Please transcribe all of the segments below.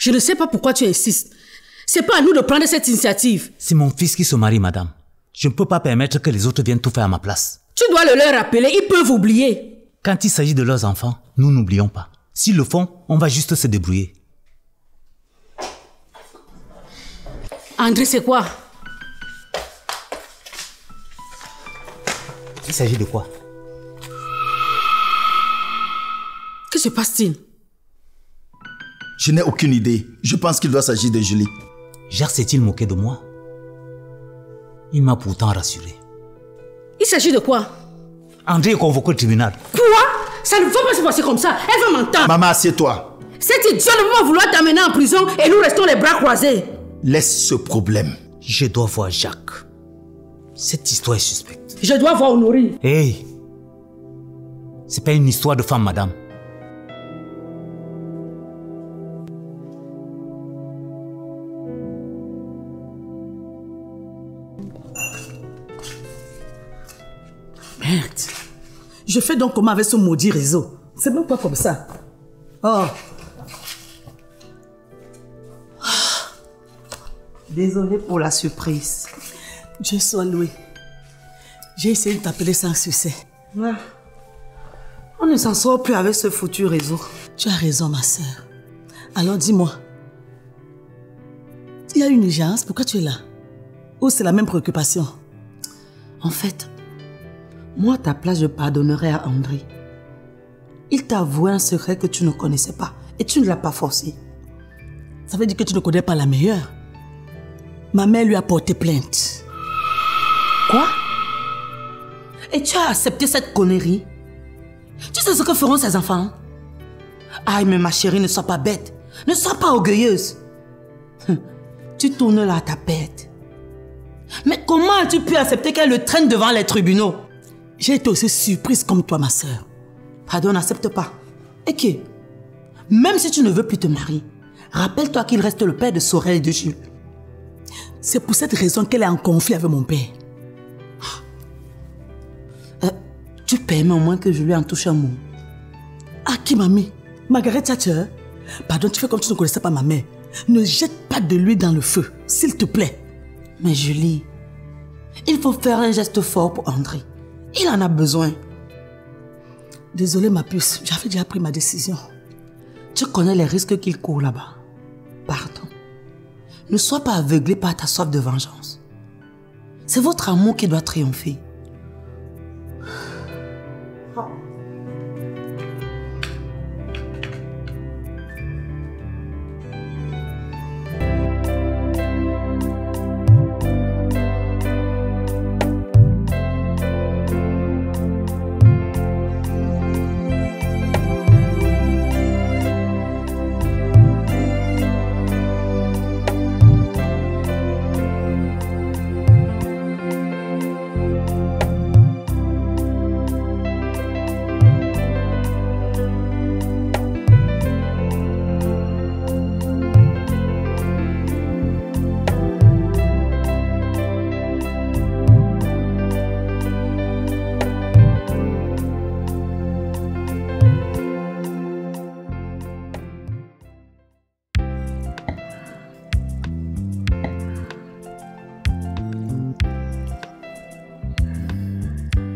Je ne sais pas pourquoi tu insistes. C'est pas à nous de prendre cette initiative. C'est mon fils qui se marie, madame. Je ne peux pas permettre que les autres viennent tout faire à ma place. Tu dois le leur rappeler, ils peuvent oublier. Quand il s'agit de leurs enfants, nous n'oublions pas. S'ils le font, on va juste se débrouiller. André, c'est quoi? Il s'agit de quoi? Que se passe-t-il? Je n'ai aucune idée. Je pense qu'il doit s'agir de Julie. Jacques s'est-il moqué de moi? Il m'a pourtant rassuré. Il s'agit de quoi? André est convoqué au tribunal. Quoi? Ça ne va pas se passer comme ça. Elle va m'entendre. Maman, assieds-toi. Cet idiot ne va vouloir t'amener en prison et nous restons les bras croisés. Laisse ce problème. Je dois voir Jacques. Cette histoire est suspecte. Je dois voir Honorine. Hey! C'est pas une histoire de femme, madame. Merde. Je fais donc comment avec ce maudit réseau? C'est même pas comme ça. Oh. Désolée pour la surprise. Dieu soit loué. J'ai essayé de t'appeler sans succès. Ouais. On ne s'en sort plus avec ce foutu réseau. Tu as raison, ma sœur. Alors dis-moi. Il y a une urgence, pourquoi tu es là? Ou c'est la même préoccupation? En fait, moi, à ta place, je pardonnerais à André. Il t'a avoué un secret que tu ne connaissais pas et tu ne l'as pas forcé. Ça veut dire que tu ne connais pas la meilleure. Ma mère lui a porté plainte. Quoi? Et tu as accepté cette connerie? Tu sais ce que feront ces enfants? Aïe, mais ma chérie, ne sois pas bête. Ne sois pas orgueilleuse. Tu tournes là à ta perte. Mais comment as-tu pu accepter qu'elle le traîne devant les tribunaux? J'ai été aussi surprise comme toi, ma sœur. Pardon, n'accepte pas. Et que, même si tu ne veux plus te marier, rappelle-toi qu'il reste le père de Sorel et de Jules. C'est pour cette raison qu'elle est en conflit avec mon père. Tu permets au moins que je lui en touche un mot. Ah, qui mamie? Margaret Thatcher? Pardon, tu fais comme tu ne connaissais pas ma mère. Ne jette pas de l'huile dans le feu, s'il te plaît. Mais Julie, il faut faire un geste fort pour André. Il en a besoin. Désolée, ma puce, j'avais déjà pris ma décision. Tu connais les risques qu'il court là-bas. Pardon. Ne sois pas aveuglé par ta soif de vengeance. C'est votre amour qui doit triompher.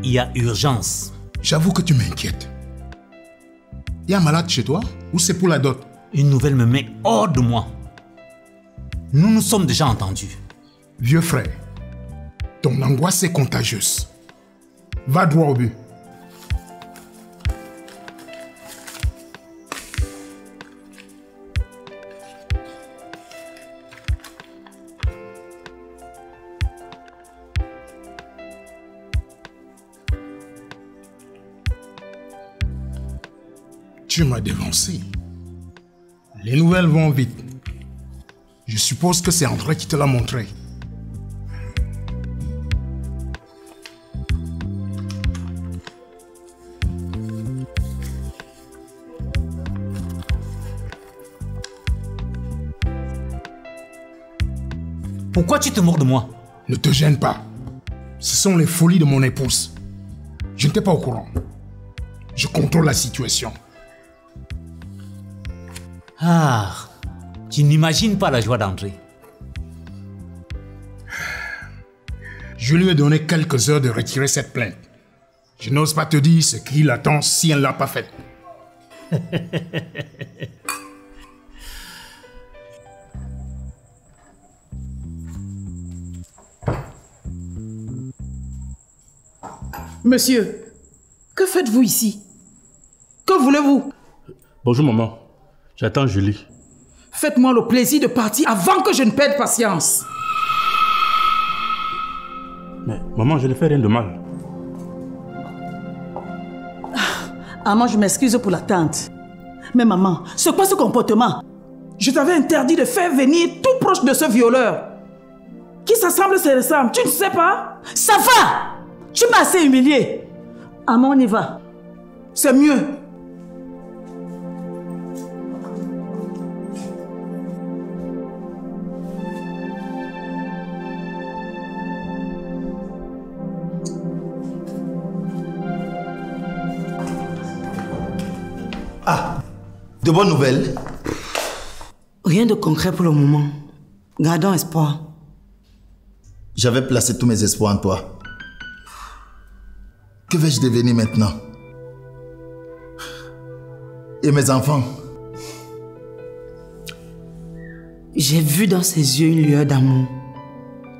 Il y a urgence. J'avoue que tu m'inquiètes. Il y a un malade chez toi ou c'est pour la dot? Une nouvelle me met hors de moi. Nous nous sommes déjà entendus. Vieux frère, ton angoisse est contagieuse. Va droit au but. Tu m'as dévancé. Les nouvelles vont vite. Je suppose que c'est André qui te l'a montré. Pourquoi tu te moques de moi? Ne te gêne pas. Ce sont les folies de mon épouse. Je n'étais pas au courant. Je contrôle la situation. Ah, Tu n'imagines pas la joie d'André. Je lui ai donné quelques heures de retirer cette plainte. Je n'ose pas te dire ce qui l'attend si elle ne l'a pas fait. Monsieur, que faites-vous ici? Que voulez-vous? Bonjour maman, j'attends Julie. Faites-moi le plaisir de partir avant que je ne perde patience. Mais maman, je ne fais rien de mal. Maman, je m'excuse pour l'attente. Mais maman, c'est quoi ce comportement? Je t'avais interdit de faire venir tout proche de ce violeur. Qui s'assemble se ressemble, tu ne sais pas? Ça va! Tu m'as assez humilié. Maman, on y va. C'est mieux. Ah, de bonnes nouvelles? Rien de concret pour le moment. Gardons espoir. J'avais placé tous mes espoirs en toi. Que vais-je devenir maintenant? Et mes enfants? J'ai vu dans ses yeux une lueur d'amour.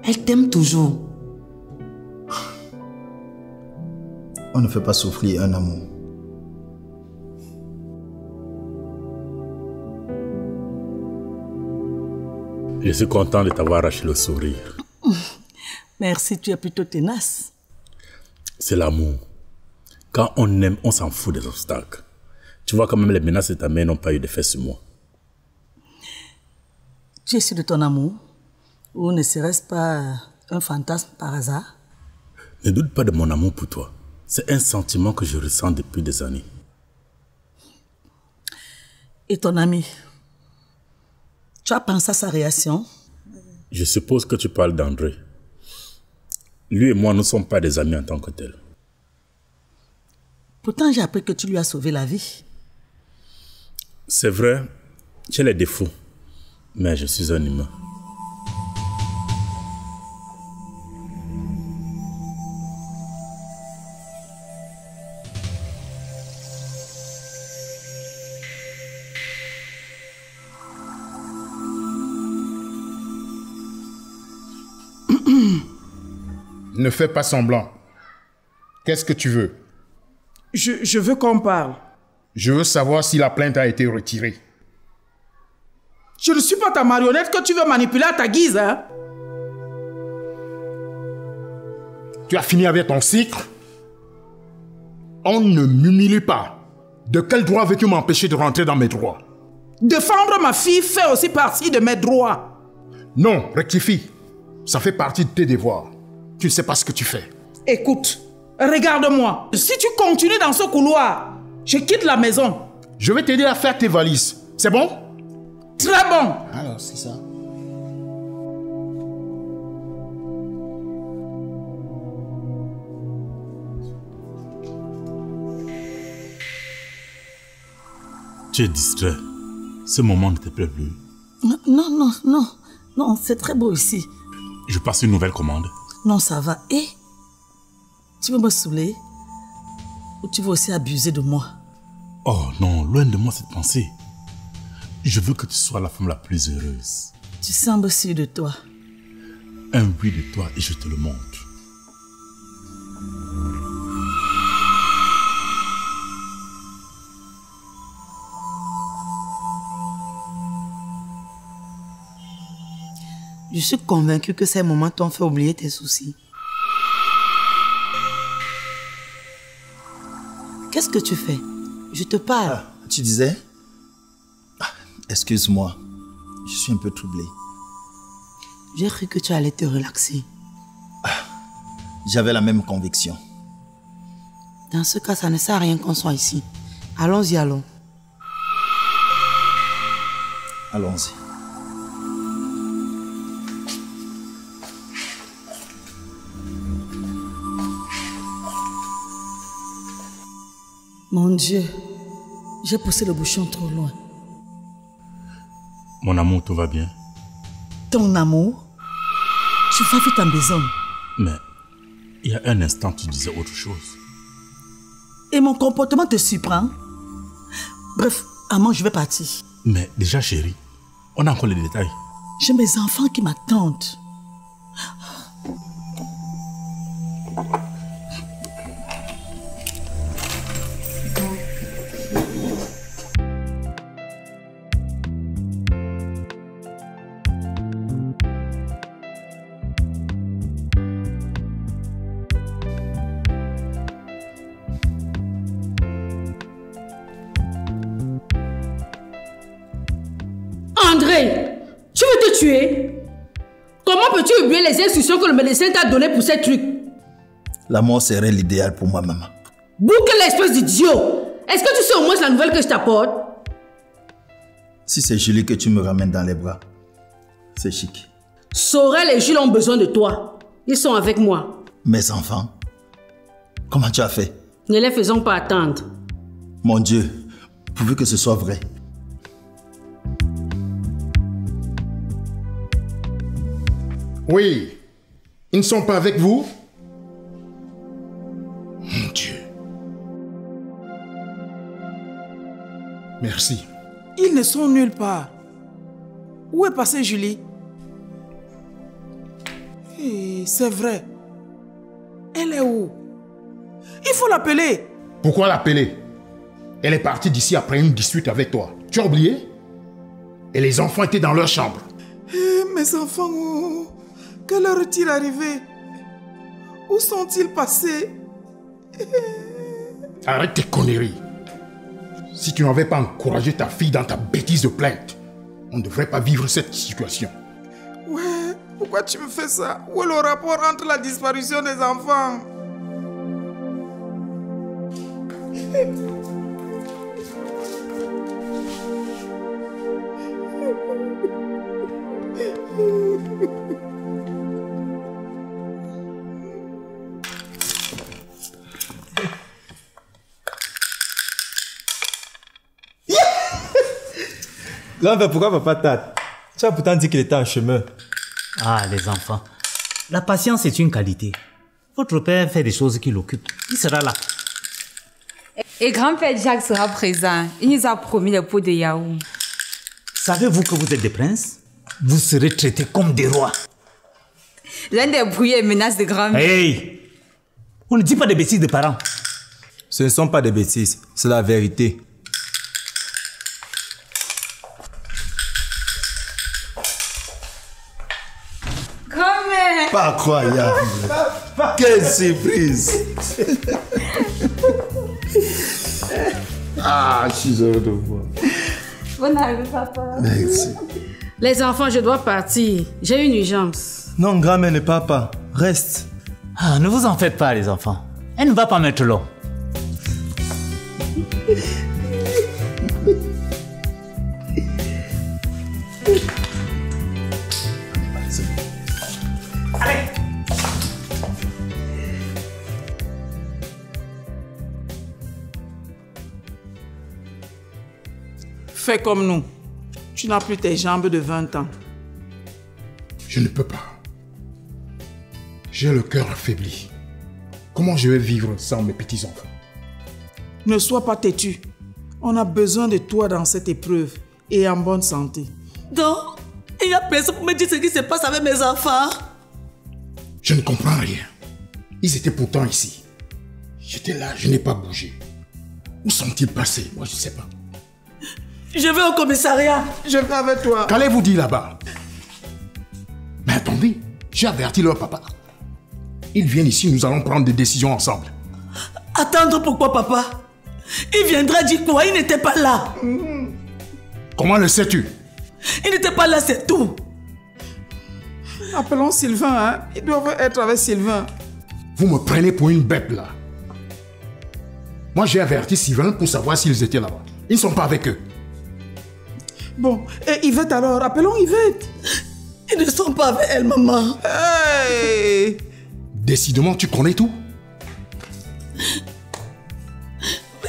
Elle t'aime toujours. On ne fait pas souffrir un amour. Je suis content de t'avoir arraché le sourire. Merci, tu es plutôt tenace. C'est l'amour. Quand on aime, on s'en fout des obstacles. Tu vois quand même les menaces de ta mère n'ont pas eu d'effet sur moi. Tu es sûr de ton amour? Ou ne serait-ce pas un fantasme par hasard? Ne doute pas de mon amour pour toi. C'est un sentiment que je ressens depuis des années. Et ton ami? Tu as pensé à sa réaction? Je suppose que tu parles d'André. Lui et moi ne sommes pas des amis en tant que tels. Pourtant, j'ai appris que tu lui as sauvé la vie. C'est vrai, j'ai les défauts, mais je suis un humain. Ne fais pas semblant. Qu'est-ce que tu veux? Je veux qu'on parle. Je veux savoir si la plainte a été retirée. Je ne suis pas ta marionnette que tu veux manipuler à ta guise, hein? Tu as fini avec ton cycle? On ne m'humilie pas. De quel droit veux-tu m'empêcher de rentrer dans mes droits? Défendre ma fille fait aussi partie de mes droits. Non, rectifie. Ça fait partie de tes devoirs. Tu ne sais pas ce que tu fais. Écoute, regarde-moi. Si tu continues dans ce couloir, je quitte la maison. Je vais t'aider à faire tes valises. C'est bon? Très bon. Alors, c'est ça. Tu es distrait. Ce moment ne te plaît plus. Non, c'est très beau ici. Je passe une nouvelle commande. Non, ça va. Et tu veux me saouler? Ou tu veux aussi abuser de moi? Oh non, loin de moi cette pensée. Je veux que tu sois la femme la plus heureuse. Tu sembles sûr de toi. Un oui de toi et je te le montre. Je suis convaincue que ces moments t'ont fait oublier tes soucis. Qu'est-ce que tu fais? Je te parle. Ah, tu disais? Ah, excuse-moi, je suis un peu troublé. J'ai cru que tu allais te relaxer. J'avais la même conviction. Dans ce cas, ça ne sert à rien qu'on soit ici. Allons-y, allons. Allons-y. Mon Dieu, j'ai poussé le bouchon trop loin. Mon amour, tout va bien. Ton amour? Je vais vite en besoin. Mais il y a un instant, tu disais autre chose. Et mon comportement te surprend? Bref, maman, je vais partir. Mais déjà, chérie, on a encore les détails. J'ai mes enfants qui m'attendent. André, tu veux te tuer? Comment peux-tu oublier les instructions que le médecin t'a données pour ces trucs? La mort serait l'idéal pour moi, maman. Boucle l'espèce d'idiot! Est-ce que tu sais au moins la nouvelle que je t'apporte? Si c'est Julie que tu me ramènes dans les bras, c'est chic. Sorel et Jules ont besoin de toi. Ils sont avec moi. Mes enfants, comment tu as fait? Ne les faisons pas attendre. Mon Dieu, pourvu que ce soit vrai. Oui. Ils ne sont pas avec vous? Mon Dieu. Merci. Ils ne sont nulle part. Où est passée Julie? C'est vrai. Elle est où? Il faut l'appeler. Pourquoi l'appeler? Elle est partie d'ici après une dispute avec toi. Tu as oublié? Et les enfants étaient dans leur chambre. Mes enfants, que leur est-il arrivé? Où sont-ils passés? Arrête tes conneries. Si tu n'avais pas encouragé ta fille dans ta bêtise de plainte, on ne devrait pas vivre cette situation. Ouais, pourquoi tu me fais ça? Où est le rapport entre la disparition des enfants? Grand-père, pourquoi papa tâte? Tu as pourtant dit qu'il était en chemin. Ah, les enfants. La patience est une qualité. Votre père fait des choses qui l'occupent. Il sera là. Et grand-père Jacques sera présent. Il nous a promis le pot de yaourt. Savez-vous que vous êtes des princes? Vous serez traités comme des rois. L'un des bruits et menaces de grand-mère. Hey! On ne dit pas des bêtises de parents. Ce ne sont pas des bêtises, c'est la vérité. Grand-mère! Pas croyable. Quelle surprise. Ah, je suis heureux de vous voir. Bonne arrivée, papa. Merci. Les enfants, je dois partir. J'ai une urgence. Non, grand-mère ne part pas. Reste. Ah, ne vous en faites pas, les enfants. Elle ne va pas mettre l'eau. Fais comme nous. Tu n'as plus tes jambes de 20 ans. Je ne peux pas. J'ai le cœur affaibli. Comment je vais vivre sans mes petits-enfants? Ne sois pas têtu. On a besoin de toi dans cette épreuve et en bonne santé. Donc, il n'y a personne pour me dire ce qui se passe avec mes enfants. Je ne comprends rien. Ils étaient pourtant ici. J'étais là, je n'ai pas bougé. Où sont-ils passés? Moi, je ne sais pas. Je vais au commissariat. Je vais avec toi. Qu'allez-vous dire là-bas? Mais attendez, j'ai averti leur papa. Ils viennent ici, nous allons prendre des décisions ensemble. Attendre pourquoi, papa? Il viendra dire quoi? Il n'était pas là. Comment le sais-tu? Il n'était pas là, c'est tout. Appelons Sylvain, hein? Ils doivent être avec Sylvain. Vous me prenez pour une bête là. Moi, j'ai averti Sylvain pour savoir s'ils étaient là-bas. Ils ne sont pas avec eux. Bon, et Yvette alors? Appelons Yvette. Ils ne sont pas avec elle, maman. Hey! Décidément, tu connais tout.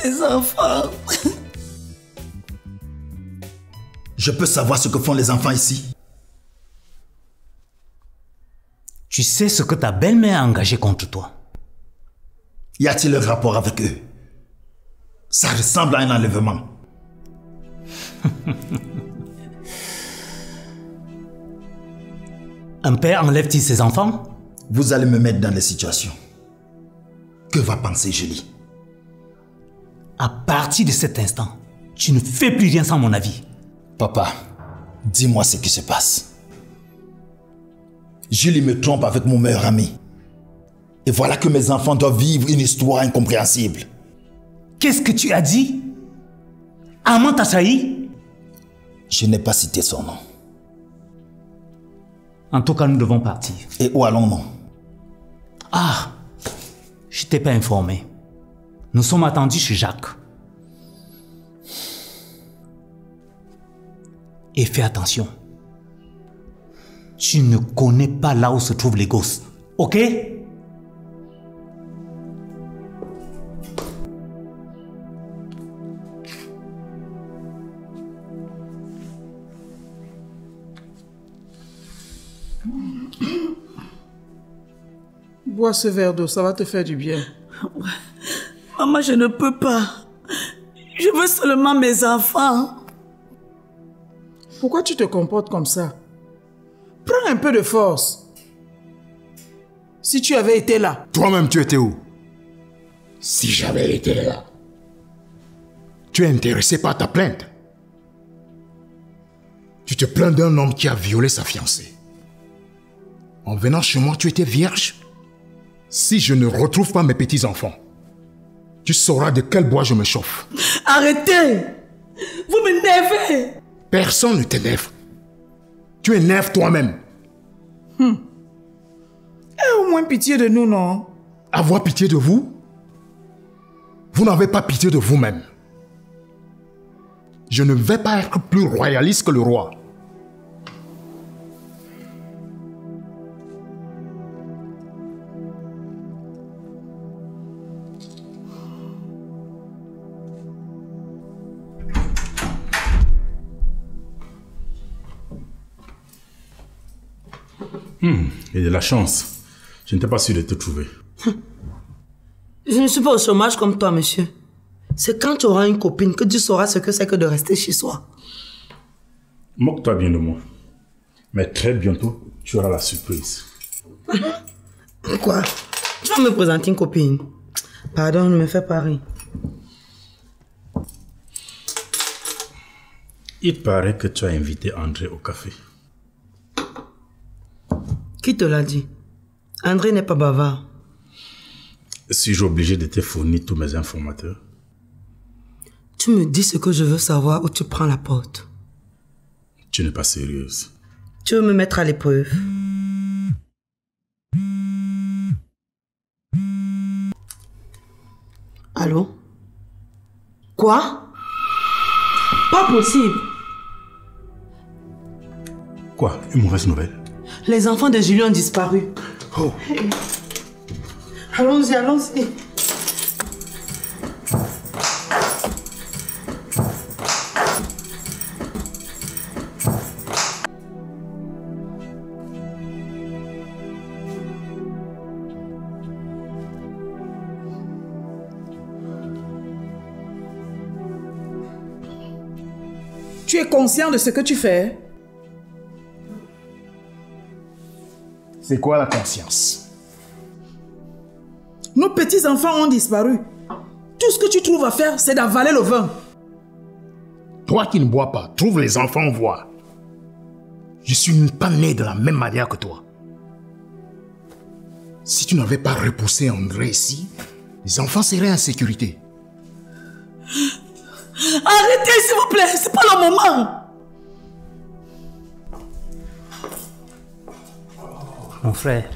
Mes enfants. Je peux savoir ce que font les enfants ici? Tu sais ce que ta belle-mère a engagé contre toi? Y a-t-il un rapport avec eux? Ça ressemble à un enlèvement. Un père enlève-t-il ses enfants? Vous allez me mettre dans les situations. Que va penser Julie? À partir de cet instant, tu ne fais plus rien sans mon avis. Papa, dis-moi ce qui se passe. Julie me trompe avec mon meilleur ami. Et voilà que mes enfants doivent vivre une histoire incompréhensible. Qu'est-ce que tu as dit? Armand t'a trahi? Je n'ai pas cité son nom. En tout cas, nous devons partir. Et où allons-nous? Ah, je t'ai pas informé. Nous sommes attendus chez Jacques. Et fais attention. Tu ne connais pas là où se trouvent les gosses, ok? Bois ce verre d'eau, ça va te faire du bien. Maman, je ne peux pas. Je veux seulement mes enfants. Pourquoi tu te comportes comme ça? Prends un peu de force. Si tu avais été là... Toi-même, tu étais où? Si j'avais été là, tu es intéressé par ta plainte. Tu te plains d'un homme qui a violé sa fiancée. En venant chez moi, tu étais vierge. Si je ne retrouve pas mes petits-enfants, tu sauras de quel bois je me chauffe. Arrêtez! Vous m'énervez! Personne ne t'énerve. Tu énerves toi-même. Aie au moins pitié de nous, non? Avoir pitié de vous? Vous n'avez pas pitié de vous-même. Je ne vais pas être plus royaliste que le roi. Et de la chance. Je n'étais pas sûr de te trouver. Je ne suis pas au chômage comme toi, monsieur. C'est quand tu auras une copine que tu sauras ce que c'est que de rester chez soi. Moque-toi bien de moi. Mais très bientôt, tu auras la surprise. Quoi? Tu vas me présenter une copine? Pardon, ne me fais pas rire. Il paraît que tu as invité André au café. Qui te l'a dit? André n'est pas bavard. Suis-je obligé de te fournir tous mes informateurs? Tu me dis ce que je veux savoir ou tu prends la porte. Tu n'es pas sérieuse. Tu veux me mettre à l'épreuve? Allô? Quoi? Pas possible. Quoi? Une mauvaise nouvelle? Les enfants de Julie ont disparu. Oh. Hey. Allons-y, allons-y. Tu es conscient de ce que tu fais? C'est quoi la conscience? Nos petits-enfants ont disparu. Tout ce que tu trouves à faire, c'est d'avaler le vin. Toi qui ne bois pas, trouve les enfants voir. Je suis pas né de la même manière que toi. Si tu n'avais pas repoussé André ici, les enfants seraient en sécurité. Arrêtez, s'il vous plaît, c'est pas le moment. Mon frère.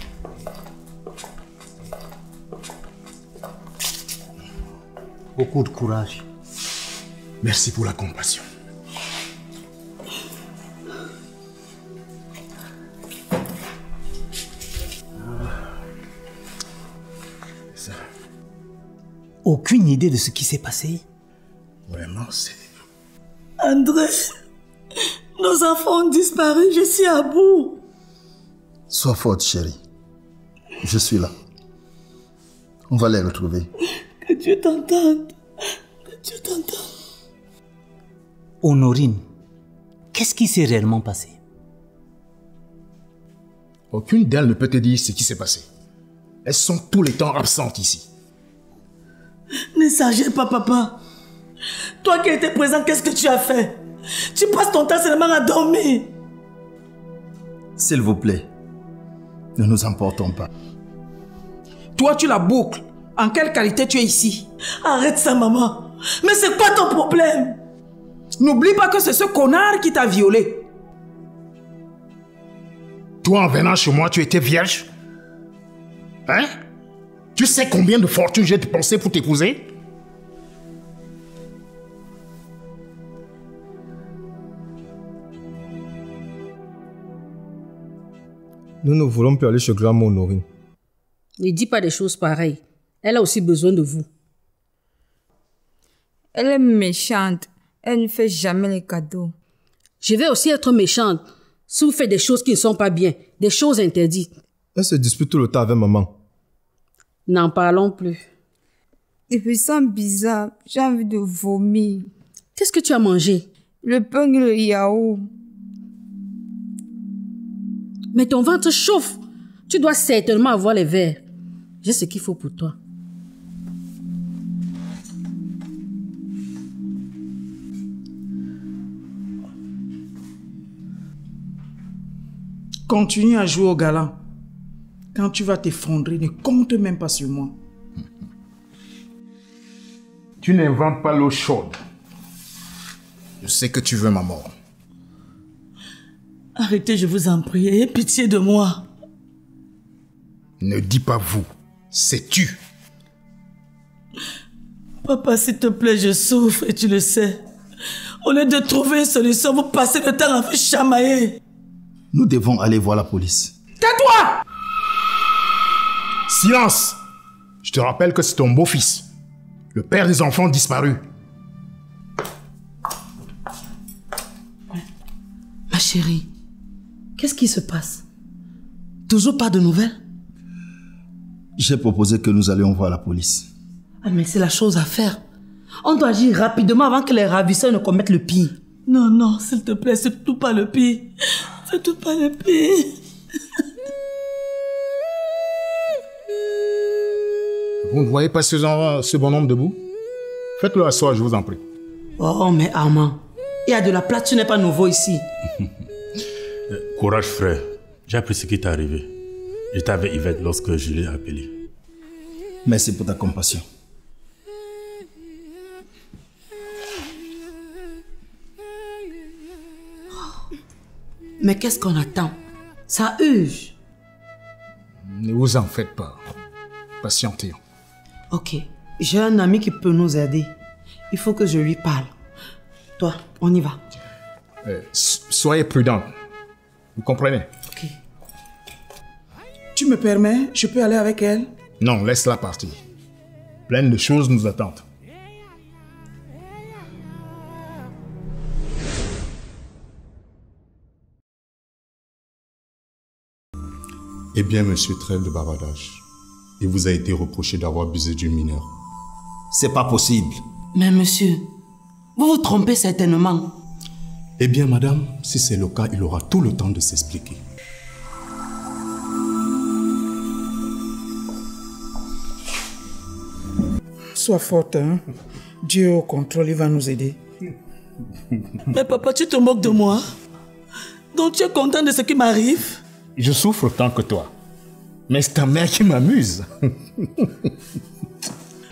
Beaucoup de courage. Merci pour la compassion. Ça. Aucune idée de ce qui s'est passé? Vraiment, c'est... André, Nos enfants ont disparu, je suis à bout. Sois forte, chérie. Je suis là. On va les retrouver. Que Dieu t'entende. Que Dieu t'entende. Honorine, qu'est-ce qui s'est réellement passé? Aucune d'elles ne peut te dire ce qui s'est passé. Elles sont tous les temps absentes ici. N'exagère pas, papa. Toi qui étais présent, qu'est-ce que tu as fait? Tu passes ton temps seulement à dormir. S'il vous plaît, ne nous emportons pas. Toi, tu la boucles. En quelle qualité tu es ici? Arrête ça, maman. Mais c'est quoi ton problème? N'oublie pas que c'est ce connard qui t'a violée. Toi, en venant chez moi, tu étais vierge? Hein? Tu sais combien de fortune j'ai dépensé pour t'épouser? Nous ne voulons plus aller chez Grand Honorine. Ne dis pas des choses pareilles. Elle a aussi besoin de vous. Elle est méchante. Elle ne fait jamais les cadeaux. Je vais aussi être méchante si vous faites des choses qui ne sont pas bien, des choses interdites. Elle se dispute tout le temps avec maman. N'en parlons plus. Et puis ça bizarre. J'ai envie de vomir. Qu'est-ce que tu as mangé? Le pain et le yaourt. Mais ton ventre chauffe. Tu dois certainement avoir les verres. J'ai ce qu'il faut pour toi. Continue à jouer au galant. Quand tu vas t'effondrer, ne compte même pas sur moi. Tu n'inventes pas l'eau chaude. Je sais que tu veux ma mort. Arrêtez, je vous en prie. Ayez pitié de moi. Ne dis pas vous. C'est tu. Papa, s'il te plaît, je souffre et tu le sais. Au lieu de trouver une solution, vous passez le temps à vous chamailler. Nous devons aller voir la police. Tais-toi! Silence! Je te rappelle que c'est ton beau-fils, le père des enfants disparus. Ma chérie, qu'est-ce qui se passe? Toujours pas de nouvelles? J'ai proposé que nous allions voir la police. Ah, mais c'est la chose à faire. On doit agir rapidement avant que les ravisseurs ne commettent le pire. Non, non, s'il te plaît, c'est tout pas le pire. C'est tout pas le pire. Vous ne voyez pas ce bonhomme debout? Faites-le asseoir, je vous en prie. Oh, mais Armand, il y a de la place, tu n'es pas nouveau ici. Courage, frère. J'ai appris ce qui t'est arrivé. J'étais avec Yvette lorsque je l'ai appelé. Merci pour ta compassion. Mais qu'est-ce qu'on attend? Ça urge. Ne vous en faites pas. Patientez. Ok, j'ai un ami qui peut nous aider. Il faut que je lui parle. Toi, on y va. Soyez prudent. Vous comprenez? Ok. Tu me permets? Je peux aller avec elle? Non, laisse-la partir. Plein de choses nous attendent. Eh bien, monsieur, trêve de bavardage. Il vous a été reproché d'avoir abusé d'une mineure. C'est pas possible. Mais monsieur, vous vous trompez certainement. Eh bien, madame, si c'est le cas, il aura tout le temps de s'expliquer. Sois forte, hein. Dieu est au contrôle, il va nous aider. Mais papa, tu te moques de moi? Donc tu es content de ce qui m'arrive? Je souffre autant que toi. Mais c'est ta mère qui m'amuse.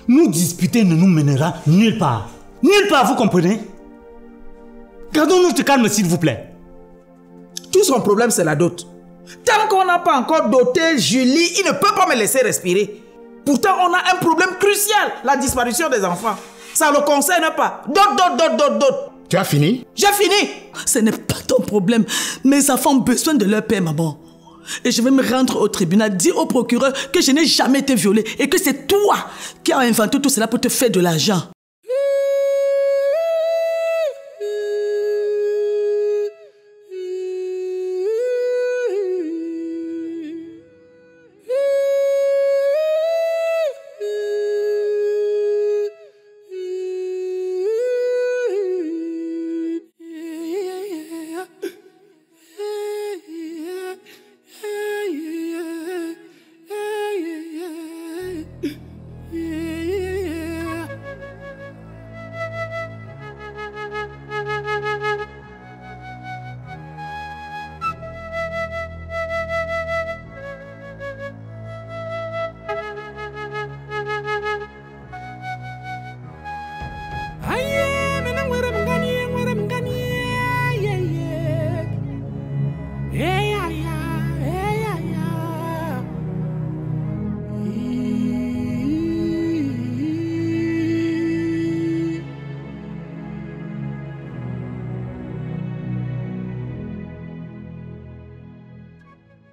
Nous disputer ne nous mènera nulle part. Nulle part, vous comprenez? Gardons notre calme, s'il vous plaît. Tout son problème, c'est la dot. Tant qu'on n'a pas encore doté Julie, il ne peut pas me laisser respirer. Pourtant, on a un problème crucial, la disparition des enfants. Ça ne le concerne pas. Dot. Tu as fini? J'ai fini. Ce n'est pas ton problème. Mes enfants ont besoin de leur père, maman. Et je vais me rendre au tribunal, dire au procureur que je n'ai jamais été violée et que c'est toi qui as inventé tout cela pour te faire de l'argent.